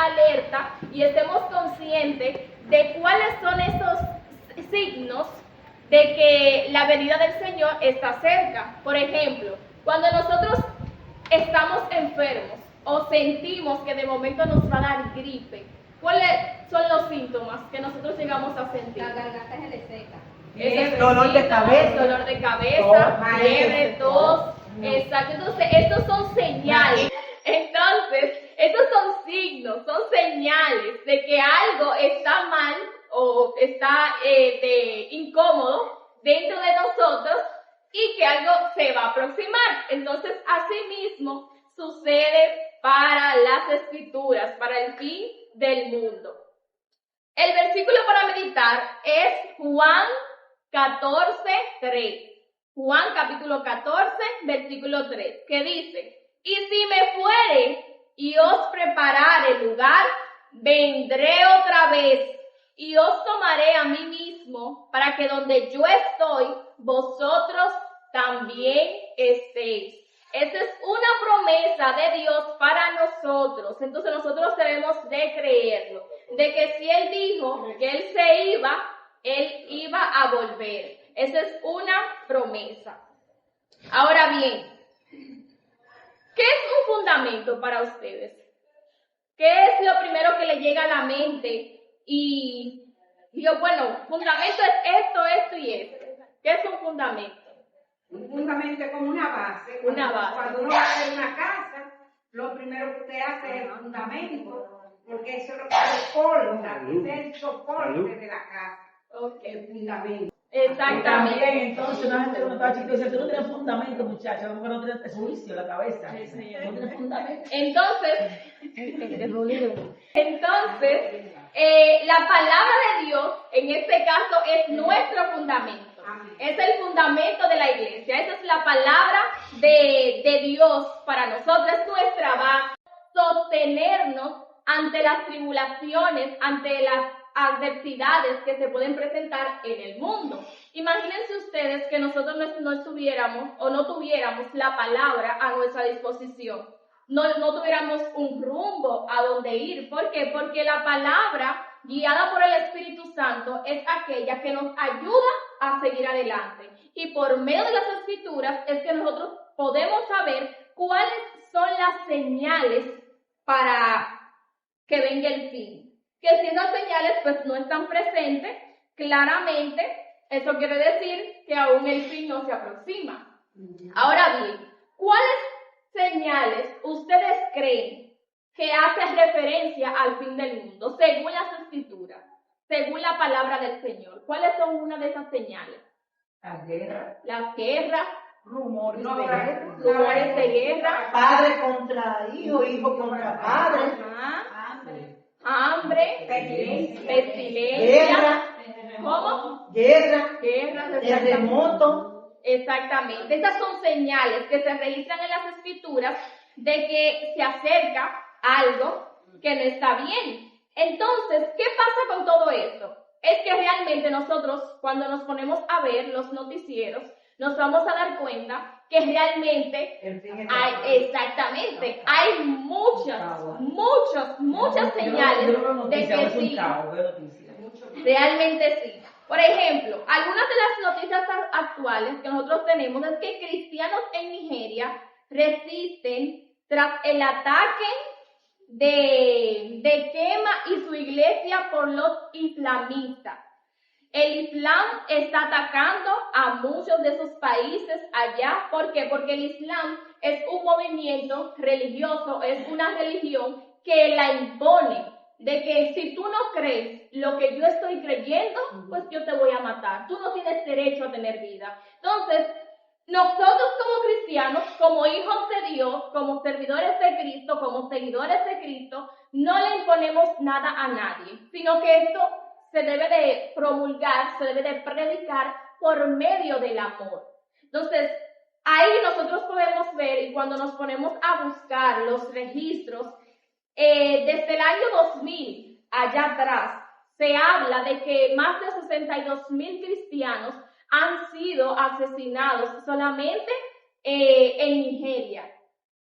alerta y estemos conscientes de cuáles son esos signos de que la venida del Señor está cerca. Por ejemplo, cuando nosotros estamos enfermos o sentimos que de momento nos va a dar gripe, ¿cuáles son los síntomas que nosotros llegamos a sentir? La garganta se le seca. Dolor de cabeza. Dolor de cabeza, fiebre, tos. Exacto. Entonces, estos son señales. Entonces, estos son signos, son señales de que algo está mal o está incómodo dentro de nosotros y que algo se va a aproximar. Entonces, asimismo, sucede para las Escrituras, para el fin del mundo. El versículo para meditar es Juan 14:3. Juan capítulo 14, versículo 3, que dice: y si me fuere y os preparare lugar, vendré otra vez y os tomaré a mí mismo, para que donde yo estoy, vosotros también estéis. Esa es una promesa de Dios para nosotros. Entonces nosotros debemos de creerlo, de que si Él dijo que Él se iba, Él iba a volver. Esa es una promesa. Ahora bien, ¿qué es un fundamento para ustedes? ¿Qué es lo primero que le llega a la mente? Y yo, bueno, fundamento es esto, esto y esto. ¿Qué es un fundamento? Un fundamento es como una base. Una base. Cuando uno va a hacer una casa, lo primero que usted hace es el fundamento, porque eso es lo que soporta, es el soporte de la casa. Okay. El fundamento. Exactamente. También, entonces, una gente cuando estaba chiquita dice: tú no tienes fundamento, muchacha, como que no tienes juicio en la cabeza. No tienes fundamento. Entonces, la palabra de Dios, en este caso, es nuestro fundamento. Es el fundamento de la iglesia. Esa es la palabra de Dios para nosotros. Es nuestra base. Sostenernos ante las tribulaciones, ante las adversidades que se pueden presentar en el mundo. Imagínense ustedes que nosotros no estuviéramos o no tuviéramos la palabra a nuestra disposición. No tuviéramos un rumbo a donde ir. ¿Por qué? Porque la palabra, guiada por el Espíritu Santo, es aquella que nos ayuda a seguir adelante. Y por medio de las Escrituras es que nosotros podemos saber cuáles son las señales para que venga el fin. Que si esas señales pues no están presentes, claramente eso quiere decir que aún el fin no se aproxima. Ahora bien, ¿cuáles señales ustedes creen que hacen referencia al fin del mundo, según las Escrituras, según la palabra del Señor? ¿Cuáles son una de esas señales? La guerra. Las guerras, Rumores de guerra. guerra. rumores de guerra, Padre contra hijo, hijo contra padre, hambre, Pestilencia. pestilencia, ¿cómo? guerra, Guerras, terremoto. Exactamente. Estas son señales que se registran en las Escrituras de que se acerca algo que no está bien. Entonces, ¿qué pasa con todo esto? Es que realmente nosotros, cuando nos ponemos a ver los noticieros, nos vamos a dar cuenta que realmente hay muchas señales de que sí. Realmente sí. Por ejemplo, algunas de las noticias actuales que nosotros tenemos es que cristianos en Nigeria resisten tras el ataque de Kema y su iglesia por los islamistas. El Islam está atacando a muchos de esos países allá. ¿Por qué? Porque el Islam es un movimiento religioso, es una religión que la impone. De que si tú no crees lo que yo estoy creyendo, pues yo te voy a matar. Tú no tienes derecho a tener vida. Entonces, nosotros como cristianos, como hijos de Dios, como servidores de Cristo, como seguidores de Cristo, no le imponemos nada a nadie, sino que esto se debe de promulgar, se debe de predicar por medio del amor. Entonces, ahí nosotros podemos ver, y cuando nos ponemos a buscar los registros, desde el año 2000, allá atrás, se habla de que más de 62,000 cristianos han sido asesinados solamente en Nigeria.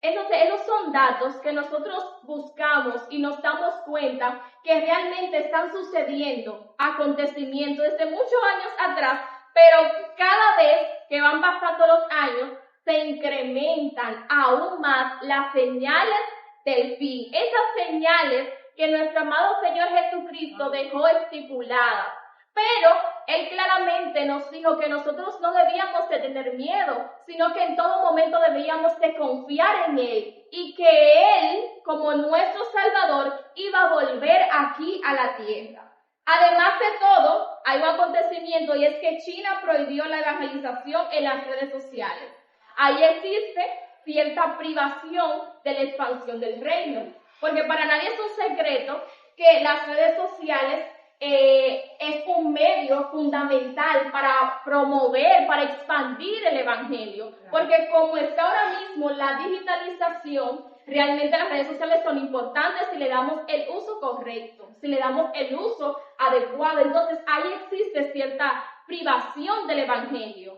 Esos son datos que nosotros buscamos y nos damos cuenta que realmente están sucediendo acontecimientos desde muchos años atrás, pero cada vez que van pasando los años se incrementan aún más las señales del fin. Esas señales que nuestro amado Señor Jesucristo dejó estipuladas. Pero Él claramente nos dijo que nosotros no debíamos de tener miedo, sino que en todo momento debíamos de confiar en Él y que Él, como nuestro Salvador, iba a volver aquí a la tierra. Además de todo, hay un acontecimiento y es que China prohibió la evangelización en las redes sociales. Ahí existe cierta privación de la expansión del reino, porque para nadie es un secreto que las redes sociales es un medio fundamental para promover, para expandir el evangelio, porque como está ahora mismo la digitalización, realmente las redes sociales son importantes si le damos el uso correcto, si le damos el uso adecuado. Entonces ahí existe cierta privación del evangelio.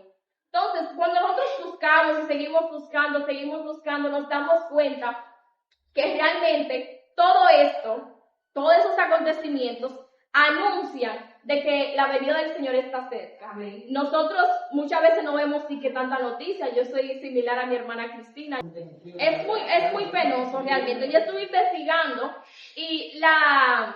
Entonces, cuando nosotros buscamos y seguimos buscando, nos damos cuenta que realmente todo esto, todos esos acontecimientos anuncian de que la venida del Señor está cerca. Amén. Nosotros muchas veces no vemos sí que tanta noticia. Yo soy similar a mi hermana Cristina. Es muy penoso realmente. Yo estuve investigando y la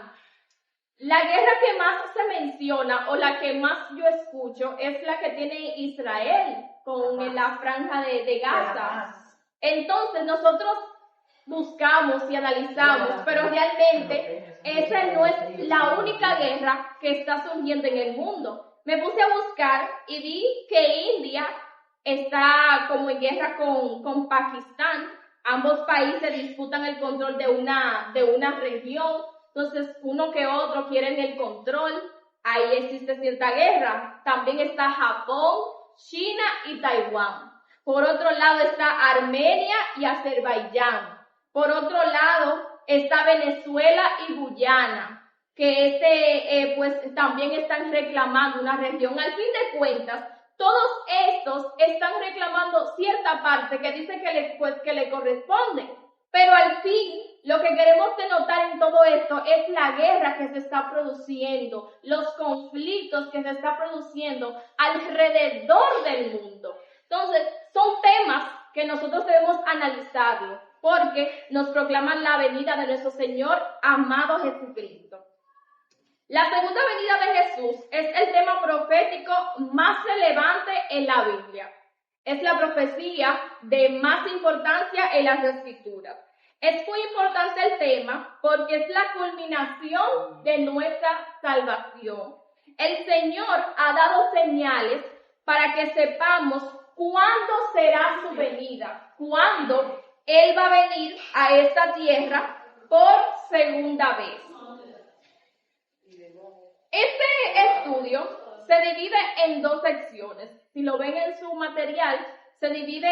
guerra que más se menciona o la que más yo escucho es la que tiene Israel con la franja de Gaza. Entonces nosotros buscamos y analizamos, pero realmente esa no es la única guerra que está surgiendo en el mundo. Me puse a buscar y vi que India está como en guerra con Pakistán. Ambos países disputan el control de una región. Entonces, uno que otro quieren el control. Ahí existe cierta guerra. También está Japón, China y Taiwán. Por otro lado está Armenia y Azerbaiyán. Por otro lado está Venezuela y Guyana, que pues también están reclamando una región. Al fin de cuentas, todos estos están reclamando cierta parte que dice que le corresponde. Pero al fin, lo que queremos denotar en todo esto es la guerra que se está produciendo, los conflictos que se está produciendo alrededor del mundo. Entonces, son temas que nosotros debemos analizarlo, porque nos proclaman la venida de nuestro Señor amado Jesucristo. La segunda venida de Jesús es el tema profético más relevante en la Biblia. Es la profecía de más importancia en las Escrituras. Es muy importante el tema porque es la culminación de nuestra salvación. El Señor ha dado señales para que sepamos cuándo será su venida, cuándo Él va a venir a esta tierra por segunda vez. Este estudio se divide en dos secciones. Si lo ven en su material, se divide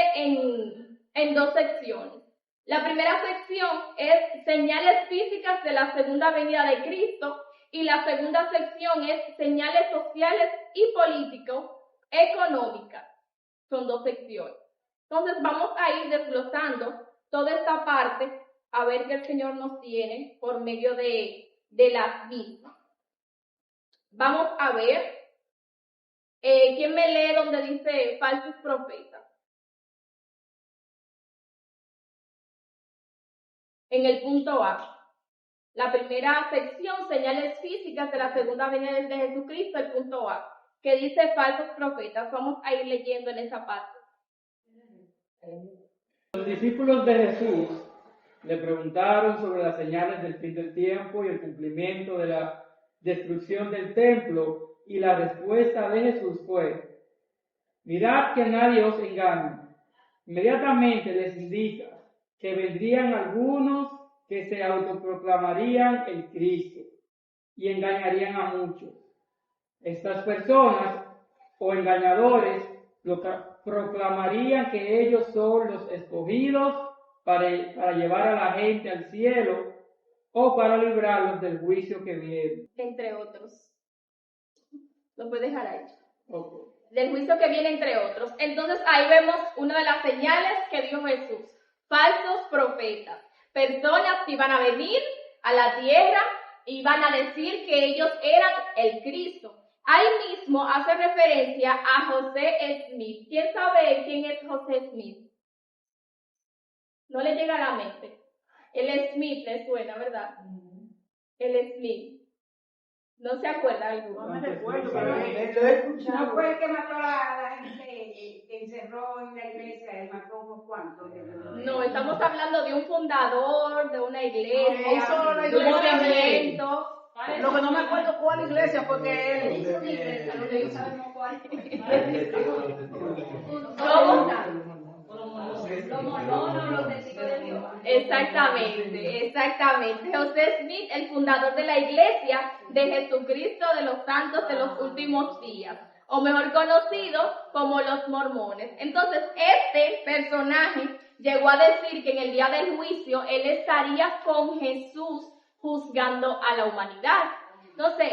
en dos secciones. La primera sección es señales físicas de la segunda venida de Cristo y la segunda sección es señales sociales y político-económicas. Son dos secciones. Entonces vamos a ir desglosando toda esta parte a ver qué el Señor nos tiene por medio de las mismas. Vamos a ver, ¿quién me lee donde dice falsos profetas? En el punto A. La primera sección, señales físicas de la segunda venida de Jesucristo, el punto A, que dice falsos profetas. Vamos a ir leyendo en esa parte. Los discípulos de Jesús le preguntaron sobre las señales del fin del tiempo y el cumplimiento de la destrucción del templo, y la respuesta de Jesús fue: mirad que nadie os engañe. Inmediatamente les indica que vendrían algunos que se autoproclamarían el Cristo y engañarían a muchos. Estas personas o engañadores proclamarían que ellos son los escogidos para llevar a la gente al cielo o para librarlos del juicio que viene. Entre otros. Lo puedes dejar ahí. Okay. Del juicio que viene, entre otros. Entonces ahí vemos una de las señales que dio Jesús. falsos profetas, personas que iban a venir a la tierra y iban a decir que ellos eran el Cristo. Ahí mismo hace referencia a José Smith. ¿Quién sabe quién es José Smith? No le llega a la mente. El Smith le suena, ¿verdad? El Smith. ¿No se acuerda alguno? No me recuerdo, pero Lo he escuchado. no fue el que mató a la gente que encerró en la iglesia y mató unos cuantos. No, estamos hablando de un fundador, de una iglesia, Eso no de es un iglesia, movimiento. Lo que no me acuerdo cuál iglesia, porque él. Hizo una iglesia, lo que no sabemos cuál. Los testigos de Dios. Exactamente. José Smith, el fundador de la iglesia de Jesucristo de los Santos de los Últimos Días, o mejor conocido como los mormones. Entonces, este personaje llegó a decir que en el día del juicio él estaría con Jesús juzgando a la humanidad. Entonces,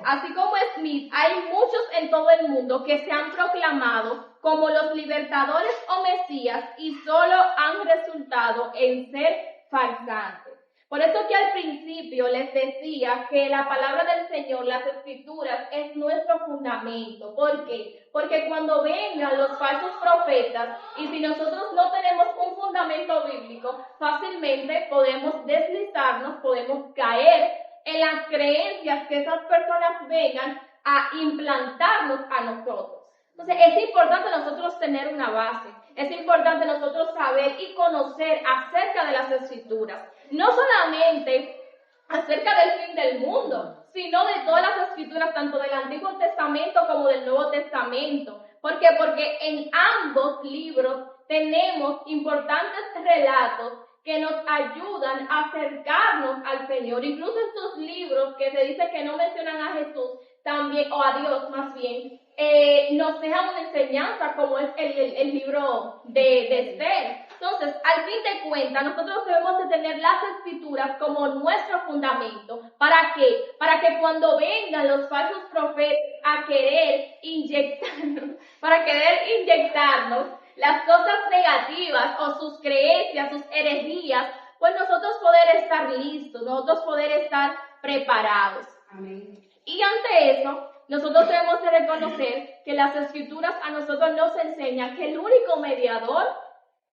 así como Smith, hay muchos en todo el mundo que se han proclamado como los libertadores o mesías y solo han resultado en ser farsantes. Por eso que al principio les decía que la palabra del Señor, las Escrituras, es nuestro fundamento. ¿Por qué? Porque cuando vengan los falsos profetas y si nosotros no tenemos un fundamento bíblico, fácilmente podemos deslizarnos, podemos caer en las creencias que esas personas vengan a implantarnos a nosotros. Entonces, es importante nosotros tener una base, es importante nosotros saber y conocer acerca de las Escrituras, no solamente acerca del fin del mundo, sino de todas las Escrituras, tanto del Antiguo Testamento como del Nuevo Testamento. ¿Por qué? Porque en ambos libros tenemos importantes relatos que nos ayudan a acercarnos al Señor. Incluso estos libros que se dice que no mencionan a Jesús, también, o a Dios más bien, nos dejan una enseñanza como es el libro de Esther. Entonces, al fin de cuentas, nosotros debemos de tener las Escrituras como nuestro fundamento. ¿Para qué? Para que cuando vengan los falsos profetas a querer inyectarnos las cosas negativas o sus creencias, sus herejías, pues nosotros poder estar listos, nosotros poder estar preparados. Amén. Y ante eso, nosotros debemos de reconocer que las Escrituras a nosotros nos enseñan que el único mediador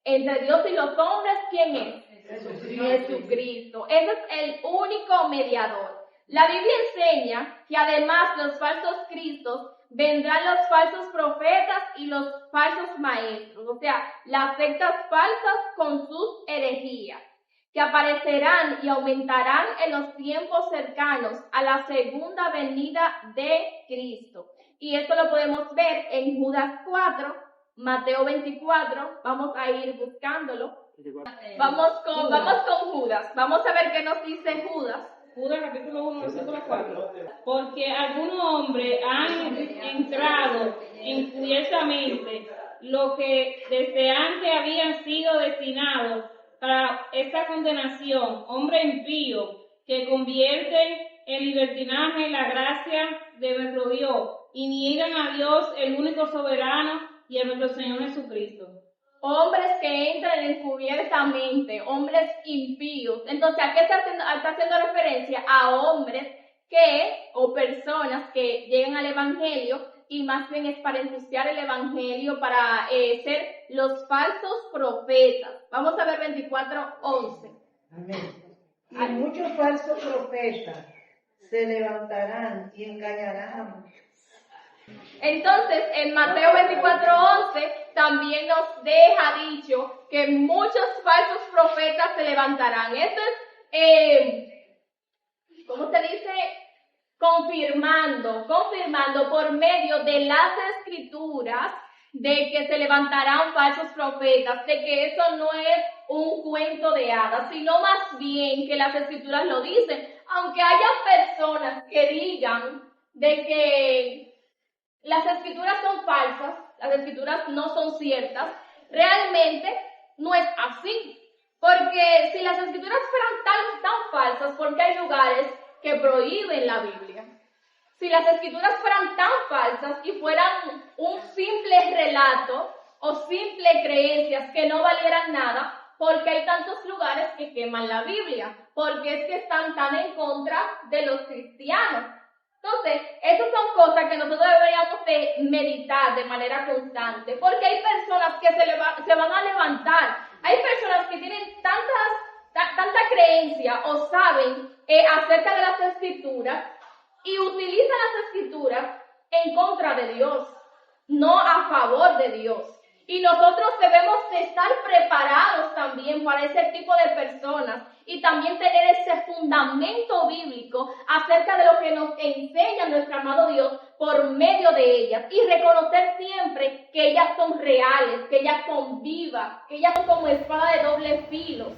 entre Dios y los hombres, ¿quién es? Jesucristo. Ese es el único mediador. La Biblia enseña que además los falsos cristos vendrán los falsos profetas y los falsos maestros, o sea, las sectas falsas con sus herejías, que aparecerán y aumentarán en los tiempos cercanos a la segunda venida de Cristo. Y esto lo podemos ver en Judas 4, Mateo 24, vamos a ir buscándolo. Vamos con Judas, vamos a ver qué nos dice Judas. Judas capítulo 1, versículo 4. Porque algunos hombres han entrado encubiertamente lo que desde antes habían sido destinados para esta condenación, hombres impíos que convierten en libertinaje la gracia de nuestro Dios y niegan a Dios, el único soberano, y a nuestro Señor Jesucristo. Hombres que entran encubiertamente, hombres impíos. Entonces, ¿a qué está haciendo referencia? A hombres o personas que llegan al Evangelio y más bien es para ensuciar el Evangelio, para ser los falsos profetas. Vamos a ver 24:11. Amén. Y muchos falsos profetas se levantarán y engañarán a muchos. Entonces, en Mateo 24:11 también nos deja dicho que muchos falsos profetas se levantarán. Esto es, ¿cómo se dice? Confirmando por medio de las Escrituras de que se levantarán falsos profetas, de que eso no es un cuento de hadas, sino más bien que las Escrituras lo dicen. Aunque haya personas que digan de que las Escrituras son falsas, las Escrituras no son ciertas, realmente no es así. Porque si las Escrituras fueran tan falsas, ¿por qué hay lugares que prohíben la Biblia? Si las Escrituras fueran tan falsas y fueran un simple relato o simple creencias que no valieran nada, porque hay tantos lugares que queman la Biblia, porque es que están tan en contra de los cristianos. Entonces, esas son cosas que nosotros deberíamos de meditar de manera constante, porque hay personas que se van a levantar, hay personas que tienen tanta creencia o saben acerca de las Escrituras y utilizan las Escrituras en contra de Dios, no a favor de Dios. Y nosotros debemos de estar preparados también para ese tipo de personas y también tener ese fundamento bíblico acerca de lo que nos enseña nuestro amado Dios por medio de ellas y reconocer siempre que ellas son reales, que ellas son vivas, que ellas son como espada de doble filo.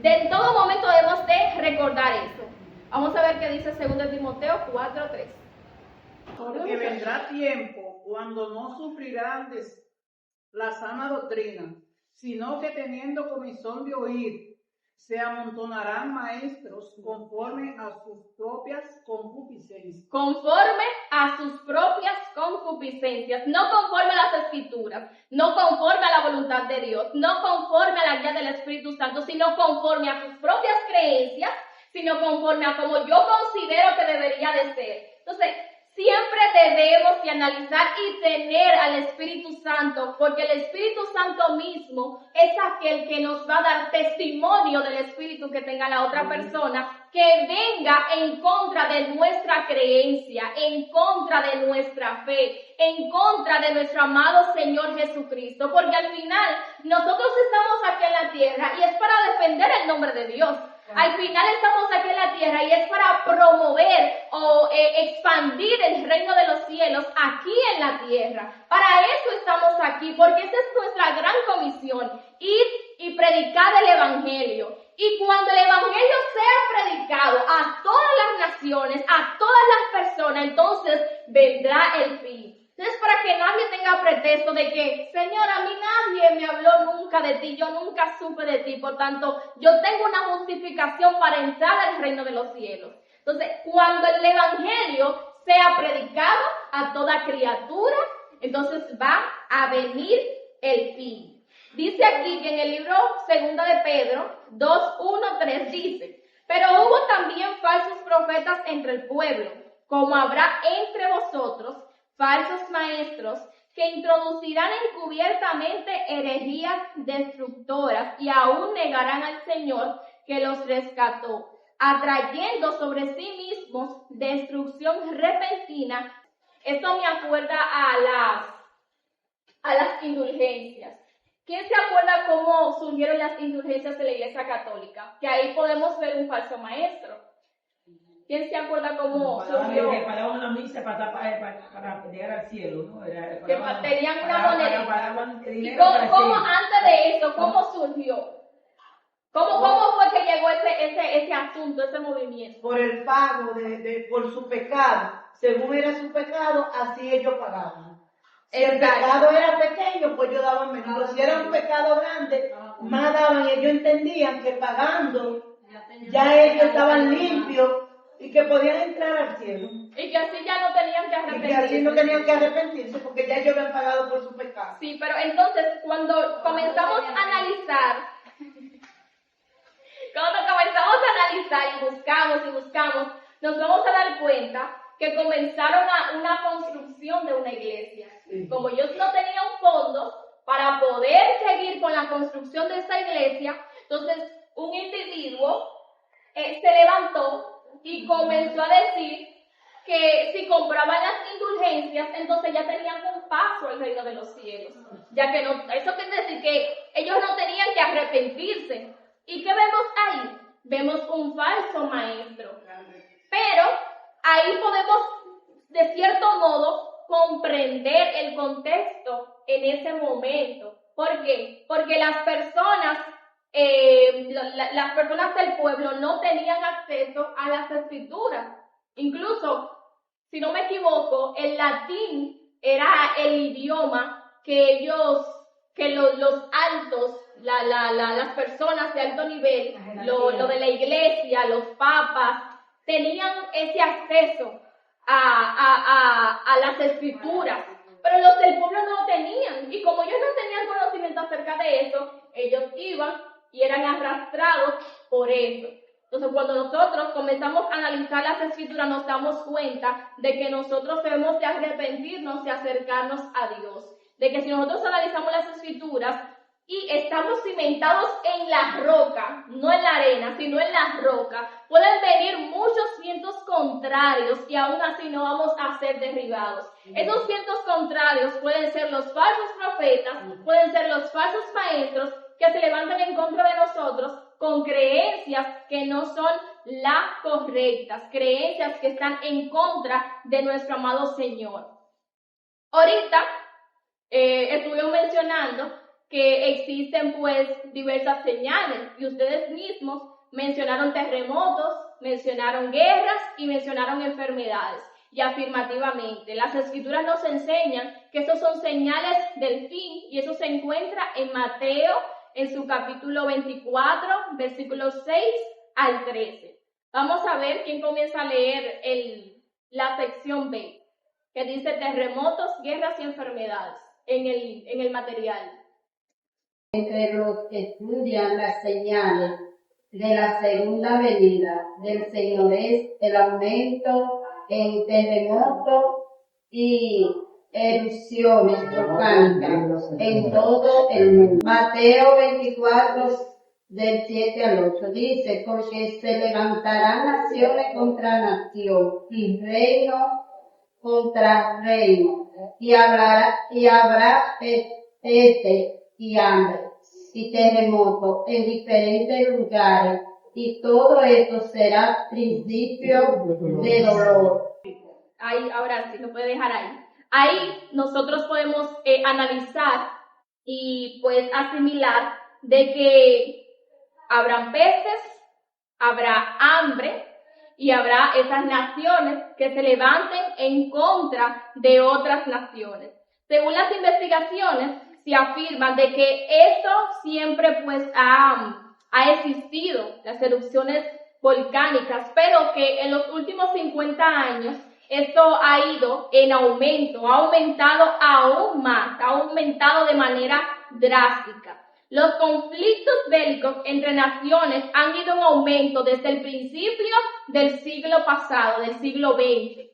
En todo momento debemos de recordar eso. Vamos a ver qué dice 2 Timoteo 4:3. Porque vendrá tiempo cuando no sufrirán la sana doctrina, sino que teniendo comezón de oír, se amontonarán maestros conforme a sus propias concupiscencias. Conforme a sus propias concupiscencias, no conforme a las Escrituras, no conforme a la voluntad de Dios, no conforme a la guía del Espíritu Santo, sino conforme a sus propias creencias, sino conforme a como yo considero que debería de ser. Entonces, siempre debemos de analizar y tener al Espíritu Santo, porque el Espíritu Santo mismo es aquel que nos va a dar testimonio del Espíritu que tenga la otra persona, que venga en contra de nuestra creencia, en contra de nuestra fe, en contra de nuestro amado Señor Jesucristo, porque al final nosotros estamos aquí en la tierra y es para defender el nombre de Dios. Al final estamos aquí en la tierra y es para promover o expandir el reino de los cielos aquí en la tierra. Para eso estamos aquí, porque esa es nuestra gran comisión, ir y predicar el Evangelio. Y cuando el Evangelio sea predicado a todas las naciones, a todas las personas, entonces vendrá el fin. Entonces, para que nadie tenga pretexto de que, Señor, a mí nadie me habló nunca de ti, yo nunca supe de ti, por tanto, yo tengo una justificación para entrar al reino de los cielos. Entonces, cuando el Evangelio sea predicado a toda criatura, entonces va a venir el fin. Dice aquí que en el libro 2 de Pedro 2:1-3 dice, pero hubo también falsos profetas entre el pueblo, como habrá entre vosotros falsos maestros que introducirán encubiertamente herejías destructoras y aún negarán al Señor que los rescató, atrayendo sobre sí mismos destrucción repentina. Esto me acuerda a las indulgencias. ¿Quién se acuerda cómo surgieron las indulgencias de la Iglesia Católica? Que ahí podemos ver un falso maestro. ¿Quién se acuerda cómo surgió? Que pagaban la misa para llegar al cielo, ¿no? Que tenían una moneda. ¿Y cómo antes de eso, cómo surgió? ¿Cómo fue que llegó ese asunto, ese movimiento? Por el pago por su pecado. Según era su pecado, así ellos pagaban. Si el pecado era pequeño, pues ellos daban menos. Pero si era un pecado grande, más daban. Y ellos entendían que pagando, ya ellos estaban limpios y que podían entrar al cielo. Y que así ya no tenían que arrepentirse. Y que así no tenían que arrepentirse porque ya ellos habían pagado por su pecado. Sí, pero entonces cuando comenzamos a analizar y buscamos, nos vamos a dar cuenta que comenzaron una construcción de una iglesia. Como ellos no tenían fondos para poder seguir con la construcción de esa iglesia, entonces un individuo se levantó y comenzó a decir que si compraban las indulgencias, entonces ya tenían un paso al reino de los cielos. Ya que no, eso quiere decir que ellos no tenían que arrepentirse. ¿Y qué vemos ahí? Vemos un falso maestro. Pero ahí podemos, de cierto modo, comprender el contexto en ese momento. ¿Por qué? Porque las personas del pueblo no tenían acceso a las escrituras. Incluso, si no me equivoco, el latín era el idioma que los altos, las personas de alto nivel, lo de la iglesia, los papas, tenían ese acceso a las escrituras. Pero los del pueblo no lo tenían. Y como ellos no tenían conocimiento acerca de eso, ellos iban y eran arrastrados por eso. Entonces, cuando nosotros comenzamos a analizar las Escrituras, nos damos cuenta de que nosotros debemos de arrepentirnos y acercarnos a Dios. De que si nosotros analizamos las Escrituras y estamos cimentados en la roca, no en la arena, sino en la roca, pueden venir muchos vientos contrarios y aún así no vamos a ser derribados. Esos vientos contrarios pueden ser los falsos profetas, pueden ser los falsos maestros que se levantan en contra de nosotros con creencias que no son las correctas, creencias que están en contra de nuestro amado Señor. Ahorita estuvimos mencionando que existen pues diversas señales y ustedes mismos mencionaron terremotos, mencionaron guerras y mencionaron enfermedades. Y afirmativamente, las Escrituras nos enseñan que estos son señales del fin y eso se encuentra en Mateo en su capítulo 24, versículos 6 al 13. Vamos a ver quién comienza a leer la sección B, que dice terremotos, guerras y enfermedades en el material. Entre los que estudian las señales de la segunda venida del Señor es el aumento en terremotos y erupciones volcánicas en todo el mundo. Mateo 24, del 7 al 8 dice, porque se levantarán naciones contra nación y reino contra reino, y habrá peste y hambre y terremotos en diferentes lugares, y todo esto será principio de dolor. Ahí, ahora sí, lo puede dejar ahí. Ahí nosotros podemos analizar y pues asimilar de que habrán pestes, habrá hambre y habrá esas naciones que se levanten en contra de otras naciones. Según las investigaciones, se afirma de que esto siempre pues ha existido, las erupciones volcánicas, pero que en los últimos 50 años esto ha ido en aumento, ha aumentado aún más, ha aumentado de manera drástica. Los conflictos bélicos entre naciones han ido en aumento desde el principio del siglo pasado, del siglo XX.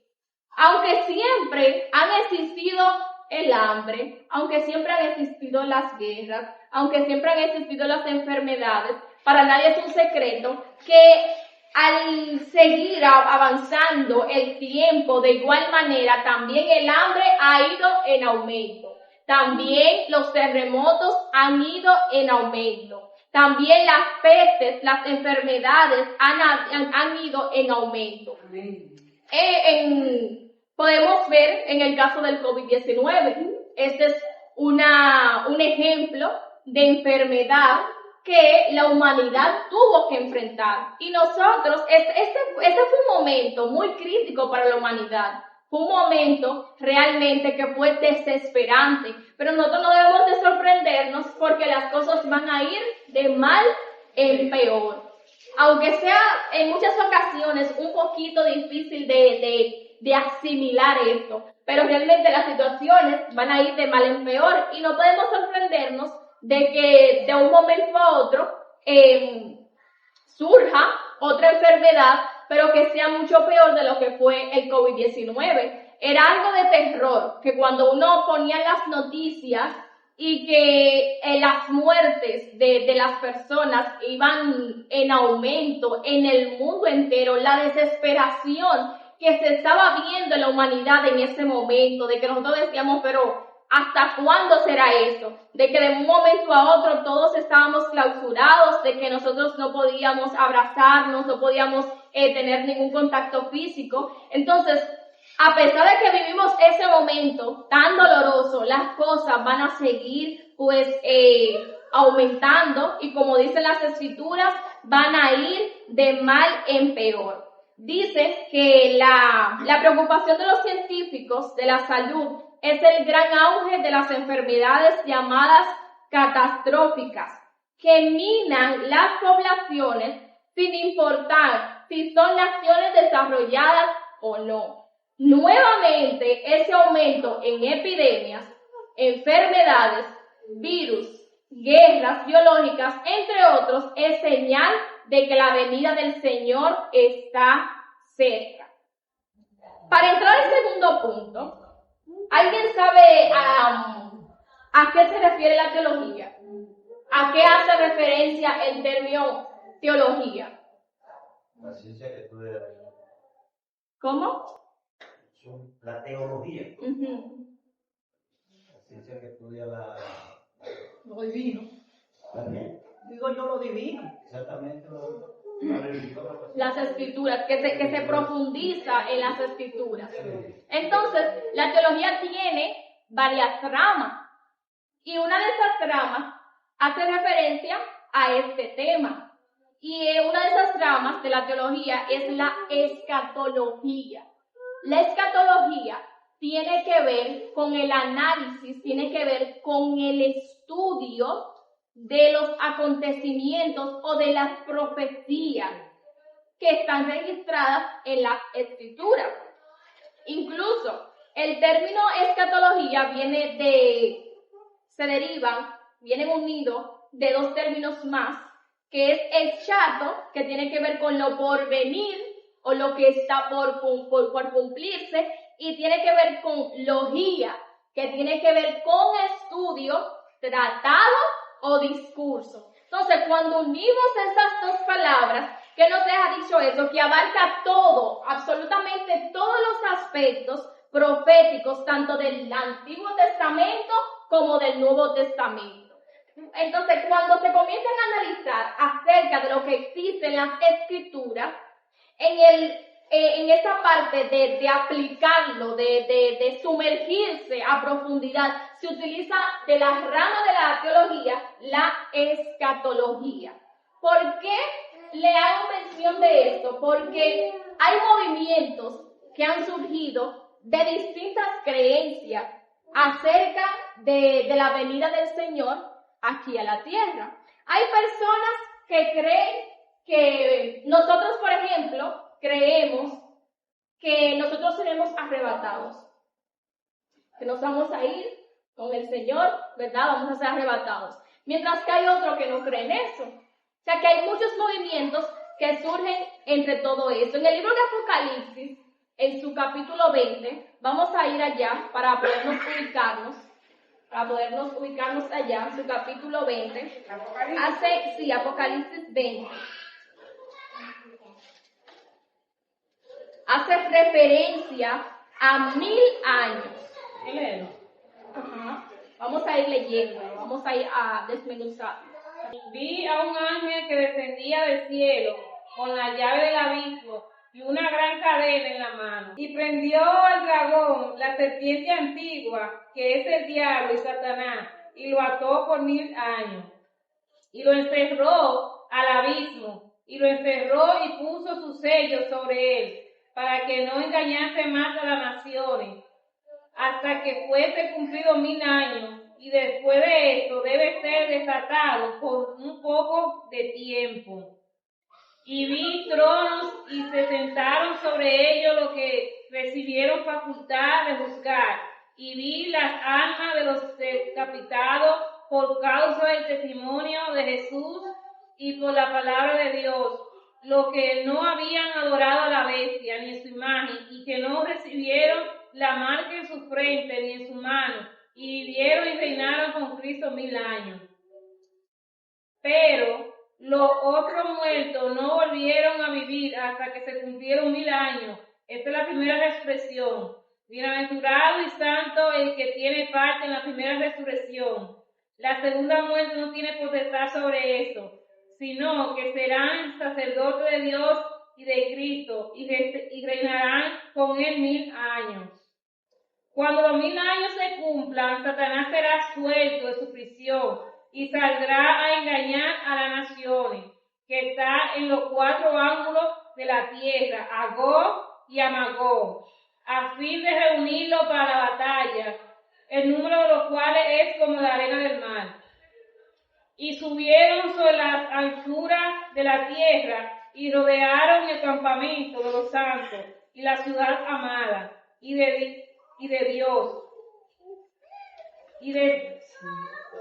Aunque siempre han existido el hambre, aunque siempre han existido las guerras, aunque siempre han existido las enfermedades, para nadie es un secreto que al seguir avanzando el tiempo, de igual manera, también el hambre ha ido en aumento. También los terremotos han ido en aumento. También las pestes, las enfermedades han ido en aumento. Podemos ver en el caso del COVID-19. Este es un ejemplo de enfermedad que la humanidad tuvo que enfrentar. Y nosotros, este fue un momento muy crítico para la humanidad. Fue un momento realmente que fue desesperante. Pero nosotros no debemos de sorprendernos porque las cosas van a ir de mal en peor. Aunque sea en muchas ocasiones un poquito difícil de asimilar esto, pero realmente las situaciones van a ir de mal en peor y no podemos sorprendernos de que de un momento a otro surja otra enfermedad, pero que sea mucho peor de lo que fue el COVID-19. Era algo de terror, que cuando uno ponía las noticias y que las muertes de las personas iban en aumento en el mundo entero, la desesperación que se estaba viendo en la humanidad en ese momento, de que nosotros decíamos, pero ¿hasta cuándo será eso? De que de un momento a otro todos estábamos clausurados, de que nosotros no podíamos abrazarnos, no podíamos tener ningún contacto físico. Entonces, a pesar de que vivimos ese momento tan doloroso, las cosas van a seguir pues aumentando y como dicen las Escrituras, van a ir de mal en peor. Dice que la preocupación de los científicos de la salud es el gran auge de las enfermedades llamadas catastróficas, que minan las poblaciones sin importar si son naciones desarrolladas o no. Nuevamente, ese aumento en epidemias, enfermedades, virus guerras biológicas, entre otros, es señal de que la venida del Señor está cerca. Para entrar al segundo punto, ¿alguien sabe a qué se refiere la teología? ¿A qué hace referencia el término teología? La ciencia que estudia ¿Cómo? la teología. Uh-huh. La ciencia que estudia Lo divino. ¿También? Digo yo lo divino. Exactamente la religión. Las escrituras, que se profundiza en las escrituras. Entonces, la teología tiene varias ramas. Y una de esas ramas hace referencia a este tema. Y una de esas ramas de la teología es la escatología. La escatología tiene que ver con el análisis, tiene que ver con el estudio de los acontecimientos o de las profecías que están registradas en la escritura. Incluso el término escatología vienen unidos de dos términos más, que es eschato, que tiene que ver con lo por venir o lo que está por cumplirse, y tiene que ver con logía, que tiene que ver con estudio, tratado o discurso. Entonces, cuando unimos estas dos palabras, ¿qué nos deja dicho eso? Que abarca todo, absolutamente todos los aspectos proféticos, tanto del Antiguo Testamento como del Nuevo Testamento. Entonces, cuando se comienzan a analizar acerca de lo que existe en las Escrituras, en esa parte de aplicarlo, de sumergirse a profundidad, se utiliza de la rama de la teología la escatología. ¿Por qué le hago mención de esto? Porque hay movimientos que han surgido de distintas creencias acerca de la venida del Señor aquí a la tierra. Hay personas que creen que nosotros, por ejemplo, creemos que nosotros seremos arrebatados, que nos vamos a ir con el Señor, ¿verdad? Vamos a ser arrebatados. Mientras que hay otros que no creen eso. O sea que hay muchos movimientos que surgen entre todo eso. En el libro de Apocalipsis, en su capítulo 20, vamos a ir allá para podernos ubicarnos allá, en su capítulo 20. Apocalipsis 20. Hace referencia a 1000 años. Ajá. Vamos a ir leyendo, vamos a ir a desmenuzar. Vi a un ángel que descendía del cielo con la llave del abismo y una gran cadena en la mano. Y prendió al dragón, la serpiente antigua, que es el diablo y Satanás, y lo ató por 1000 años. Y lo encerró al abismo, y lo encerró y puso su sello sobre él, para que no engañase más a las naciones, hasta que fuese cumplido 1000 años, y después de esto debe ser desatado por un poco de tiempo. Y vi tronos y se sentaron sobre ellos los que recibieron facultad de juzgar, y vi las almas de los decapitados por causa del testimonio de Jesús y por la palabra de Dios, los que no habían adorado a la bestia ni en su imagen, y que no recibieron la marca en su frente ni en su mano, y vivieron y reinaron con Cristo 1000 años. Pero los otros muertos no volvieron a vivir hasta que se cumplieron 1000 años. Esta es la primera resurrección. Bienaventurado y santo el que tiene parte en la primera resurrección. La segunda muerte no tiene potestad sobre eso, sino que serán sacerdotes de Dios y de Cristo, y reinarán con él 1000 años. Cuando los 1000 años se cumplan, Satanás será suelto de su prisión y saldrá a engañar a las naciones, que están en los 4 ángulos de la tierra, a Gog y a Magog, a fin de reunirlos para la batalla, el número de los cuales es como la arena del mar. Y subieron sobre las anchuras de la tierra y rodearon el campamento de los santos y la ciudad amada y de Dios.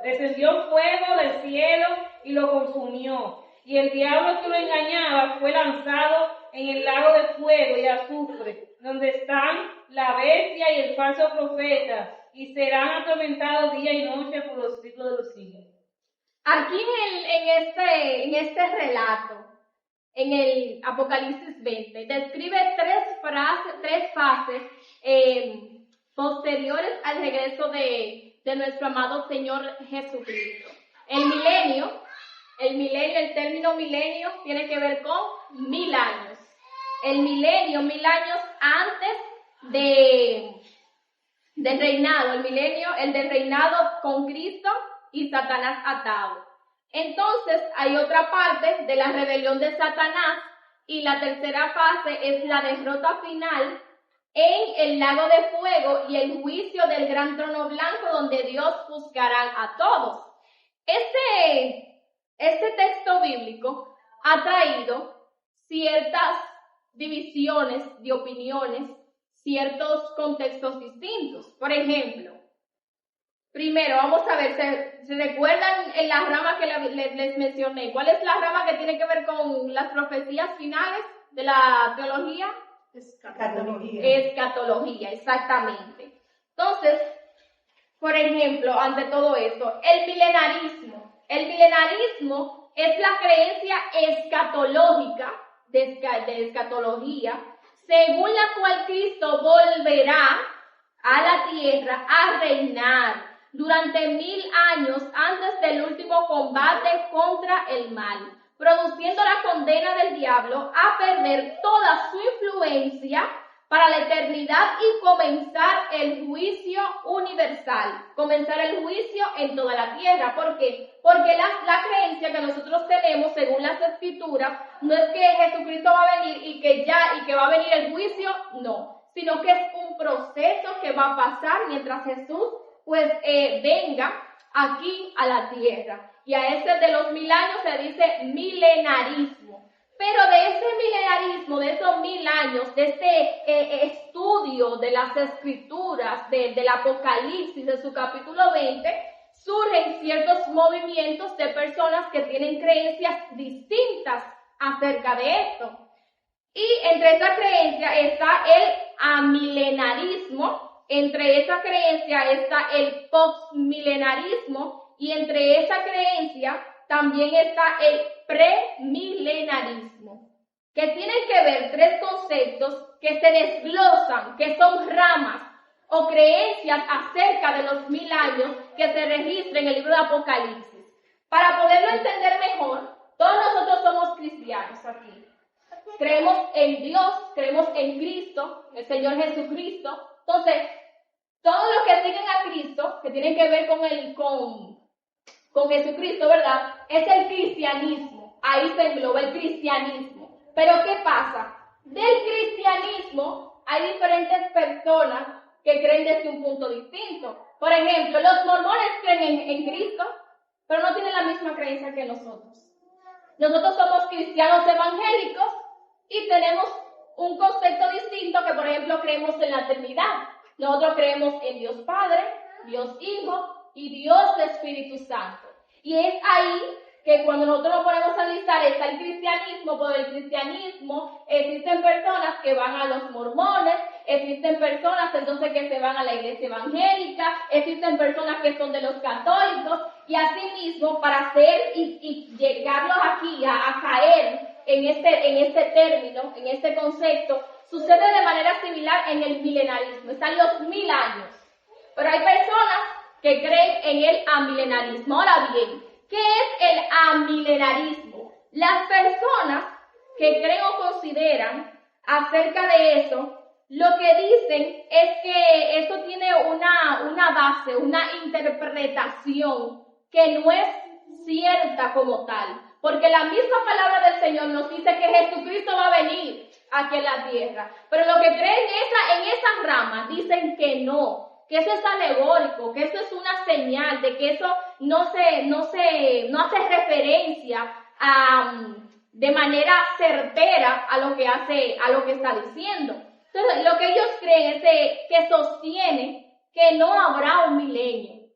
Descendió fuego del cielo y lo consumió. Y el diablo que lo engañaba fue lanzado en el lago de fuego y azufre, donde están la bestia y el falso profeta, y serán atormentados día y noche por los siglos de los siglos. Aquí en este relato, en el Apocalipsis 20, describe tres fases posteriores al regreso de nuestro amado Señor Jesucristo. El término milenio tiene que ver con 1000 años. El milenio, 1000 años antes del reinado, el del reinado con Cristo y Satanás atado. Entonces hay otra parte de la rebelión de Satanás y la tercera fase es la derrota final en el lago de fuego y el juicio del gran trono blanco donde Dios juzgará a todos. Este texto bíblico ha traído ciertas divisiones de opiniones, ciertos contextos distintos. Por ejemplo, primero vamos a ver, ¿se recuerdan en la rama que les mencioné? ¿Cuál es la rama que tiene que ver con las profecías finales de la teología? Escatología, exactamente. Entonces, por ejemplo, ante todo esto, el milenarismo. El milenarismo es la creencia escatológica de escatología, según la cual Cristo volverá a la tierra a reinar durante 1000 años antes del último combate contra el mal, produciendo la condena del diablo a perder toda su influencia para la eternidad y comenzar el juicio universal, comenzar el juicio en toda la tierra. ¿Por qué? Porque la creencia que nosotros tenemos según las escrituras no es que Jesucristo va a venir y que va a venir el juicio, no, sino que es un proceso que va a pasar mientras Jesús venga aquí a la tierra. Y a ese de los 1000 años se dice milenarismo. Pero de ese milenarismo, de esos 1000 años, de este estudio de las escrituras, del Apocalipsis, de su capítulo 20, surgen ciertos movimientos de personas que tienen creencias distintas acerca de esto. Y entre esa creencia está el amilenarismo, entre esa creencia está el postmilenarismo y entre esa creencia también está el premilenarismo, que tienen que ver tres conceptos que se desglosan, que son ramas o creencias acerca de los 1000 años que se registran en el libro de Apocalipsis. Para poderlo entender mejor, todos nosotros somos cristianos aquí. Creemos en Dios, creemos en Cristo, el Señor Jesucristo. Entonces, todos los que siguen a Cristo, que tienen que ver con Jesucristo, ¿verdad? Es el cristianismo. Ahí se engloba el cristianismo. Pero ¿qué pasa? Del cristianismo hay diferentes personas que creen desde un punto distinto. Por ejemplo, los mormones creen en Cristo, pero no tienen la misma creencia que nosotros. Nosotros somos cristianos evangélicos y tenemos un concepto distinto que, por ejemplo, creemos en la eternidad. Nosotros creemos en Dios Padre, Dios Hijo y Dios Espíritu Santo. Y es ahí que cuando nosotros nos ponemos a analizar está el cristianismo. Por el cristianismo existen personas que van a los mormones, existen personas entonces que se van a la iglesia evangélica, existen personas que son de los católicos, y asimismo para hacer y llegarlos aquí a caer en este término, en este concepto, sucede de manera similar en el milenarismo. Están los 1000 años, pero hay personas que creen en el amilenarismo. Ahora bien, ¿qué es el amilenarismo? Las personas que creen o consideran acerca de eso, lo que dicen es que eso tiene una base, una interpretación que no es cierta como tal. Porque la misma palabra del Señor nos dice que Jesucristo va a venir aquí en la tierra. Pero los que creen en esa rama dicen que no, que eso es alegórico, que eso es una señal, de que eso no hace referencia de manera certera a lo que está diciendo. Entonces, lo que ellos creen es que sostiene que no habrá un milenio.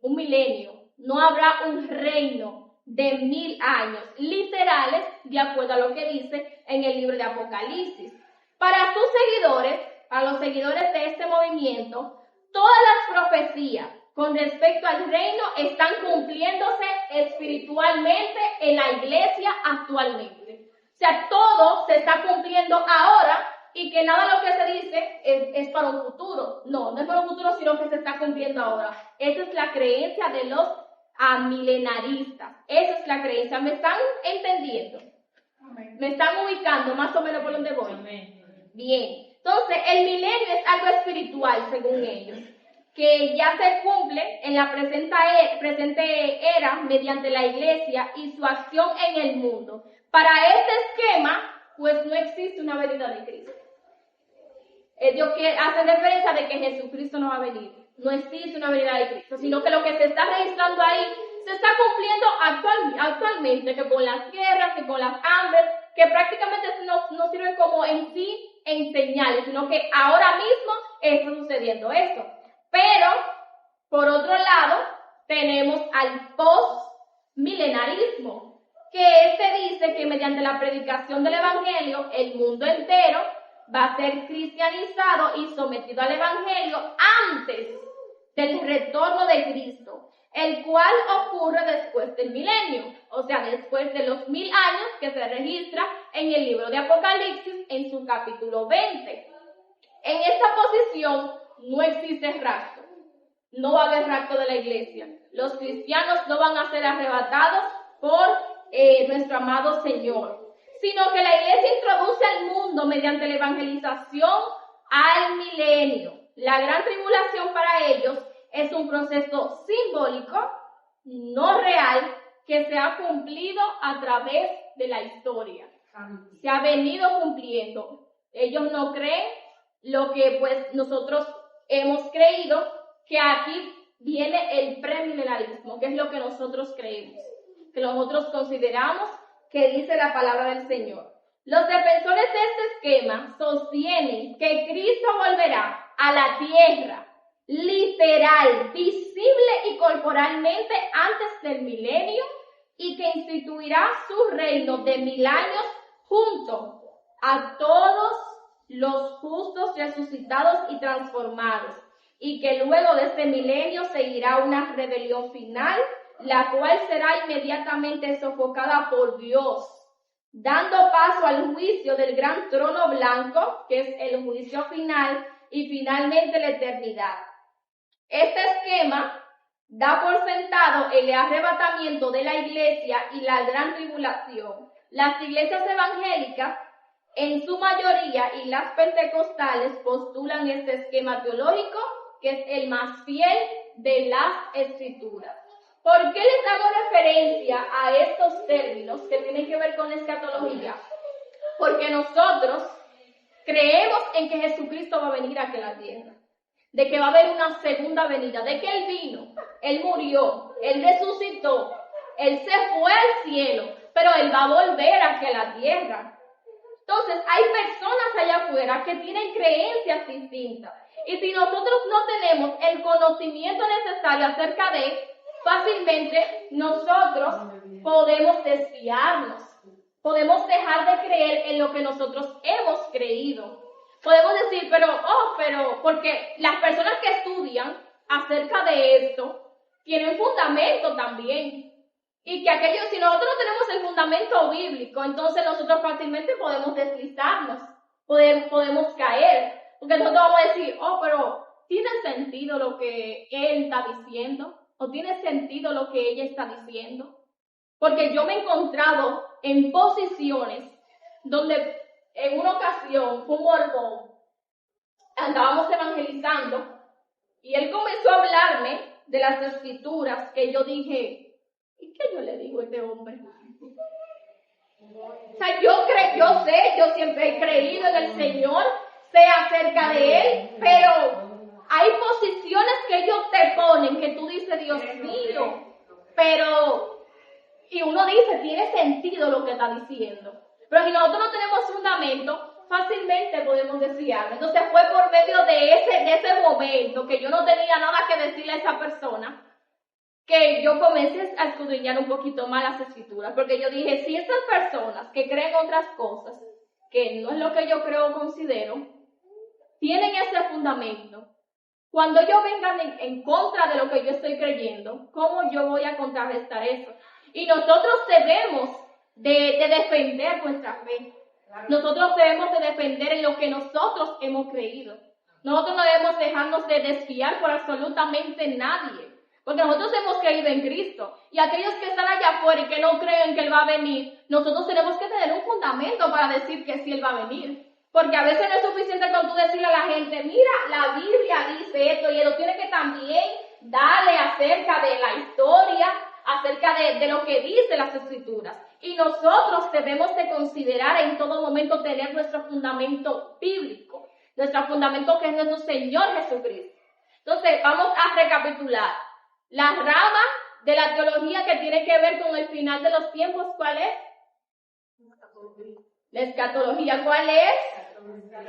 no habrá un reino de 1000 años, literales, de acuerdo a lo que dice en el libro de Apocalipsis. Para sus seguidores, para los seguidores de este movimiento, todas las profecías con respecto al reino están cumpliéndose espiritualmente en la iglesia actualmente. O sea, todo se está cumpliendo ahora y que nada de lo que se dice es para un futuro. No es para un futuro, sino que se está cumpliendo ahora. Esa es la creencia de los milenaristas. Esa es la creencia. ¿Me están entendiendo? Amén. ¿Me están ubicando más o menos por donde voy? Amén. Bien. Entonces, el milenio es algo espiritual, según ellos, que ya se cumple en la presente era mediante la iglesia y su acción en el mundo. Para este esquema, pues no existe una venida de Cristo. Dios hace referencia de que Jesucristo no va a venir. No existe una venida de Cristo, sino que lo que se está registrando ahí se está cumpliendo actualmente, que con las guerras, que con las hambres, que prácticamente no sirven como en sí en señales, sino que ahora mismo está sucediendo eso. Pero, por otro lado, tenemos al postmilenarismo, que dice que mediante la predicación del Evangelio, el mundo entero va a ser cristianizado y sometido al Evangelio antes del retorno de Cristo, el cual ocurre después del milenio, o sea, después de los 1000 años que se registra en el libro de Apocalipsis en su capítulo 20. En esta posición no existe rapto, no va a haber rapto de la iglesia. Los cristianos no van a ser arrebatados por nuestro amado Señor, sino que la iglesia introduce al mundo mediante la evangelización al milenio. La gran tribulación para ellos es un proceso simbólico, no real, que se ha cumplido a través de la historia. Se ha venido cumpliendo. Ellos no creen lo que pues nosotros hemos creído, que aquí viene el premilenarismo, que es lo que nosotros creemos, que nosotros consideramos que dice la palabra del Señor. Los defensores de este esquema sostienen que Cristo volverá a la tierra, literal, visible y corporalmente antes del milenio, y que instituirá su reino de 1000 años junto a todos los justos resucitados y transformados, y que luego de este milenio seguirá una rebelión final, la cual será inmediatamente sofocada por Dios, dando paso al juicio del gran trono blanco, que es el juicio final, y finalmente la eternidad. Este esquema da por sentado el arrebatamiento de la iglesia y la gran tribulación. Las iglesias evangélicas, en su mayoría, y las pentecostales postulan este esquema teológico, que es el más fiel de las escrituras. ¿Por qué les hago referencia a estos términos que tienen que ver con la escatología? Porque nosotros creemos en que Jesucristo va a venir aquí a la tierra, de que va a haber una segunda venida, de que Él vino, Él murió, Él resucitó, Él se fue al cielo, pero Él va a volver aquí a la tierra. Entonces, hay personas allá afuera que tienen creencias distintas. Y si nosotros no tenemos el conocimiento necesario acerca de él, fácilmente nosotros podemos desviarnos. Podemos dejar de creer en lo que nosotros hemos creído. Podemos decir, pero, porque las personas que estudian acerca de esto tienen fundamento también. Y que aquello, si nosotros no tenemos el fundamento bíblico, entonces nosotros fácilmente podemos deslizarnos, podemos caer. Porque nosotros vamos a decir, pero ¿tiene sentido lo que él está diciendo? ¿O tiene sentido lo que ella está diciendo? Porque yo me he encontrado en posiciones donde en una ocasión fue un mormón, andábamos evangelizando, y él comenzó a hablarme de las escrituras, que yo dije, ¿y qué yo le digo a este hombre? O sea, yo siempre he creído en el Señor, sé acerca de Él, pero hay posiciones que ellos te ponen que tú dices, Dios mío, y uno dice, tiene sentido lo que está diciendo. Pero si nosotros no tenemos fundamento, fácilmente podemos desviarnos. Entonces fue por medio de ese momento que yo no tenía nada que decirle a esa persona, que yo comencé a escudriñar un poquito más las escrituras, porque yo dije, si estas personas que creen otras cosas, que no es lo que yo creo o considero, tienen ese fundamento, cuando ellos vengan en contra de lo que yo estoy creyendo, ¿cómo yo voy a contrarrestar eso? Y nosotros debemos de defender nuestra fe. Nosotros debemos de defender en lo que nosotros hemos creído. Nosotros no debemos dejarnos de desfiar por absolutamente nadie. Porque nosotros hemos creído en Cristo. Y aquellos que están allá afuera y que no creen que Él va a venir, nosotros tenemos que tener un fundamento para decir que sí Él va a venir. Porque a veces no es suficiente con tú decirle a la gente, mira, la Biblia dice esto, y Él tiene que también darle acerca de la historia, acerca de lo que dice las Escrituras. Y nosotros debemos de considerar en todo momento tener nuestro fundamento bíblico, nuestro fundamento que es nuestro Señor Jesucristo. Entonces, vamos a recapitular. La rama de la teología que tiene que ver con el final de los tiempos, ¿cuál es? La escatología, ¿cuál es? La